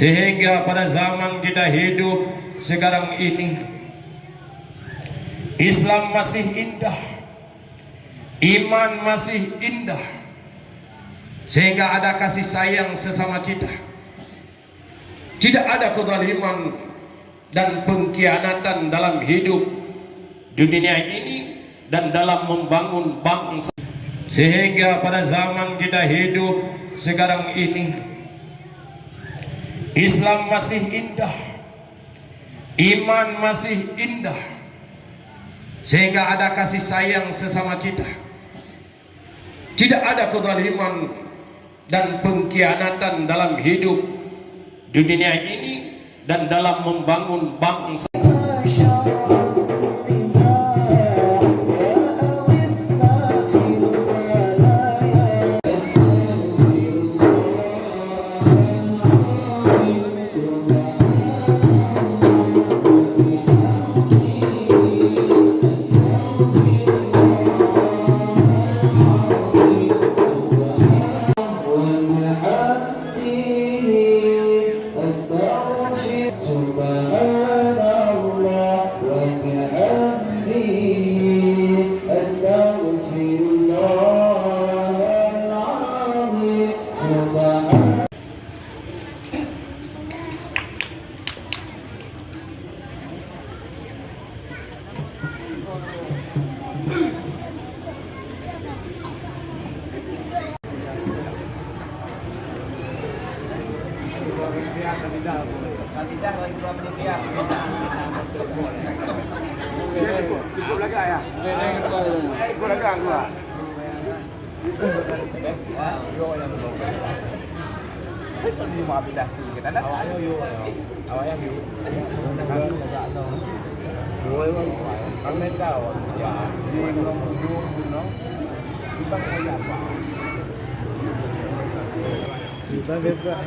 Sehingga pada zaman kita hidup sekarang ini, Islam masih indah, iman masih indah, sehingga ada kasih sayang sesama kita. Tidak ada kezaliman dan pengkhianatan dalam hidup dunia ini dan dalam membangun bangsa. Sehingga pada zaman kita hidup sekarang ini, Islam masih indah, iman masih indah, sehingga ada kasih sayang sesama kita. Tidak ada kezaliman dan pengkhianatan dalam hidup dunia ini dan dalam membangun bangsa. Cukup lagi ya? Cukup lagi gua. Ini mau pindah kita dah. Awalnya yuk. Awalnya yuk. Dua orang. Kan mereka ya. Dua orang. Kita kayak apa? Kita bebas.